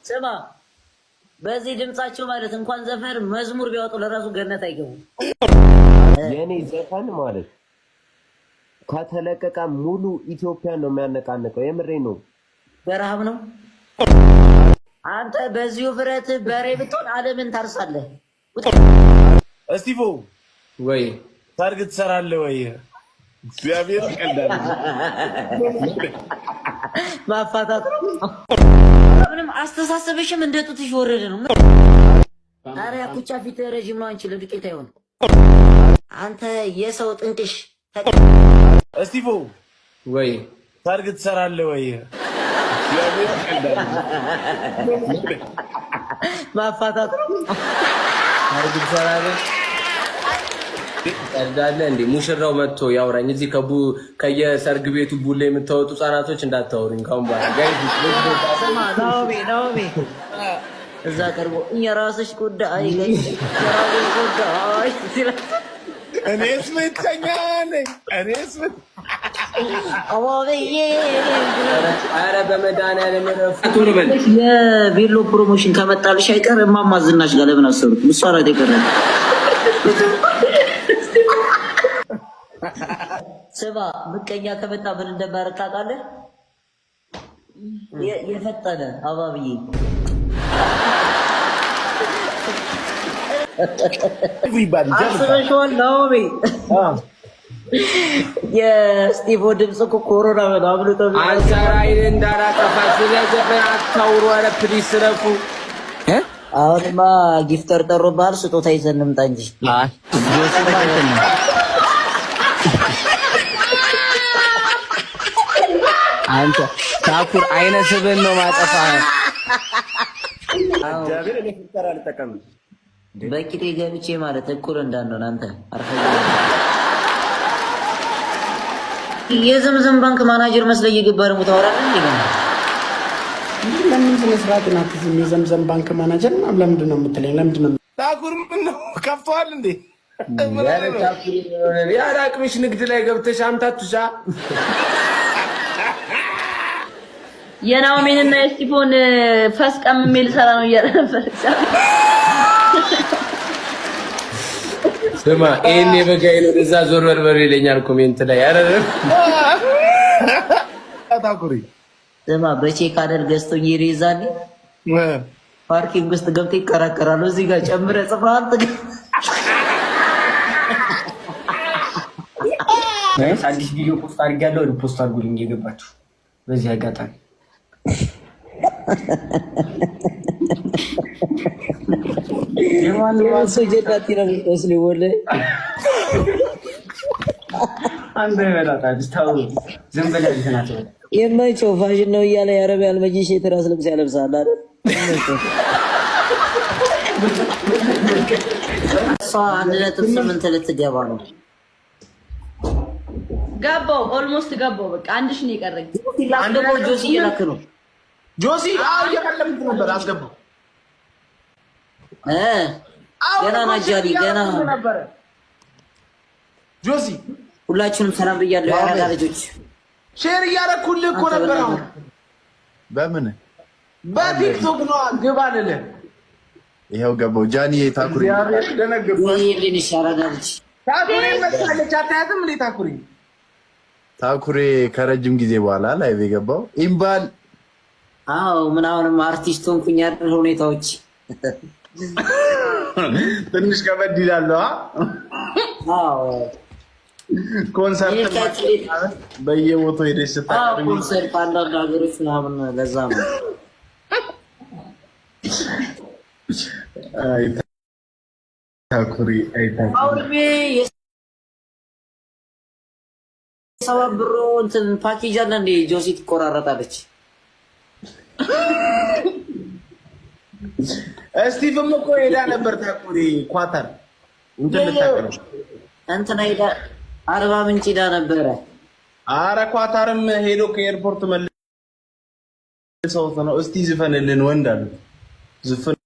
ስማ በዚህ ድምጻቸው ማለት እንኳን ዘፈን መዝሙር ቢያወጡ ለራሱ ገነት አይገቡም። የኔ ዘፈን ማለት ከተለቀቀ ሙሉ ኢትዮጵያን ነው የሚያነቃንቀው። የምሬ ነው። በረሃብ ነው። አንተ በዚሁ ብረት በሬ ብትሆን ዓለምን ታርሳለህ። እስቲፎ ወይ ታርግ ትሰራለህ ወይ? እግዚአብሔር ይቀልዳል። ማፋታት ምንም አስተሳሰብሽም እንደ ጡትሽ ወረደ ነው። ኧረ ያኩቻ ፊት ረጅም ነው። አንቺ ለዱቄት አይሆን። አንተ የሰው ጥንቅሽ እስቲፎ ወይ ታርግ ትሰራለህ ወይ? እግዚአብሔር ይቀልዳል። ማፋታት ታርግ ትሰራለህ ቀልዳለ እንዴ? ሙሽራው መጥቶ ያውራኝ። እዚህ ከየሰርግ ቤቱ ቡሌ የምታወጡ ህጻናቶች እንዳታወሩኝ ካሁን በኋላ ጋይስ። ናኦሚ እዛ ቀርቦ የራስሽ ጉዳይ የራስሽ ጉዳይ እኔስ ምተኛ ነኝ እኔስ ኧረ በመድኃኒዓለም ረፍቱ በል። የቬሎ ፕሮሞሽን ከመጣልሽ አይቀር እማማ ዝናሽ ጋር ለምን አሰሩት? እሷ ናት የቀረች። ስማ ምቀኛ ከመጣ ምን እንደማያደርግ ታውቃለህ? የፈጠነ አባብዬ አስበሽዋል? ናኦሚ የስቲቮ ድምፅ እኮ ኮሮና አምልጦ አንሰራይን እንዳላጠፋ ስለዘፈን አታውሩ። ኧረ ፕሊስ ረፉ። አሁንማ ጊፍተር ጠሮብሃል። ስጦታ ይዘን እንምጣ እንጂ አንተ ታኩር አይነ ስብን ነው ማጠፋ። እግዚአብሔር እኔ ፍቅር አልጠቀምም። በቂጤ ገብቼ ማለት እኩል እንዳንሆን አንተ አርፈ የዘምዘም ባንክ ማናጀር መስለህ እየገባ ደግሞ ታወራለህ እንዴ? ለምን ስነ ስርዓት ናት? የዘምዘም ባንክ ማናጀር ለምንድን ነው የምትለኝ? ለምንድን ነው ታኩር ምን ነው ከፍተዋል እንዴ? የአራቅምሽ ንግድ ላይ ገብተሽ አምታቱሻ የናኦሚንና የስቲፎን ፈስ ቀምሜ ልሰራ ነው እያለ ነበር። ስማ ይሄን የበጋይ ነው እዛ ዞር በርበር ይለኛል ኮሜንት ላይ አይደለም። ታኩሪ ስማ በቼክ አደር ገዝቶኝ ይሪዛል ፓርኪንግ ውስጥ ገብቶ ይከራከራሉ። እዚህ ጋር ጨምረህ ጽፈሃል። አዲስ ቪዲዮ ፖስት አድርጋለሁ። ሪፖስት አድርጉልኝ እየገባችሁ በዚህ አጋጣሚ የማይቸው ፋሽን ነው እያለ የአረብ ያልመጂሽ የትራስ ልብስ ያለብሳል አይደል? እሷ 1.8 ልትገባ ነው። ገባው ኦልሞስት ገባው። በቃ አንድ ሺህ ነው የቀረኝ። አንደሞ ጆሲ እየላክ ነው። ጆሲ እየቀለምኩ ነበር። አስገባው ገና ናጃሊ ገና ጆሲ ሁላችሁንም ሰላም ብያለሁ። የአራዳ ልጆች ሼር እያደረኩልህ እኮ ነበር። አሁን በምን በቲክቶክ ነው ግባ ልልህ። ይኸው ገባው። ጃኒ ታኩሪ ይልንሽ የአራዳ ልጅ ታኩሪ መጣለች። አታያትም እንዴ? ታኩሬ ከረጅም ጊዜ በኋላ ላይቭ የገባው ኢምባል። አዎ ምን አሁንም አርቲስት ሆንኩኝ አይደል? ሁኔታዎች ትንሽ ከበድ ይላሉ። አዎ ኮንሰርት በየቦታው ሄደሽ ስታቀርቢ ኮንሰርት አንዳንድ ሀገሮች ምናምን ለዛ ነው። አይ ታኩሪ አውርቤ የሰባብሮ እንትን ፓኬጅ አለ እንዴ? ጆሲ ትቆራረጣለች። እስቲፍም እኮ ሄዳ ነበር ታኩሪ ኳታር እንትን ሄዳ አርባ ምንጭ ሄዳ ነበረ። አረ ኳታርም ሄዶ ከኤርፖርት መልሰውት ነው። እስቲ ዝፈንልን ወንድ አሉ ዝፈን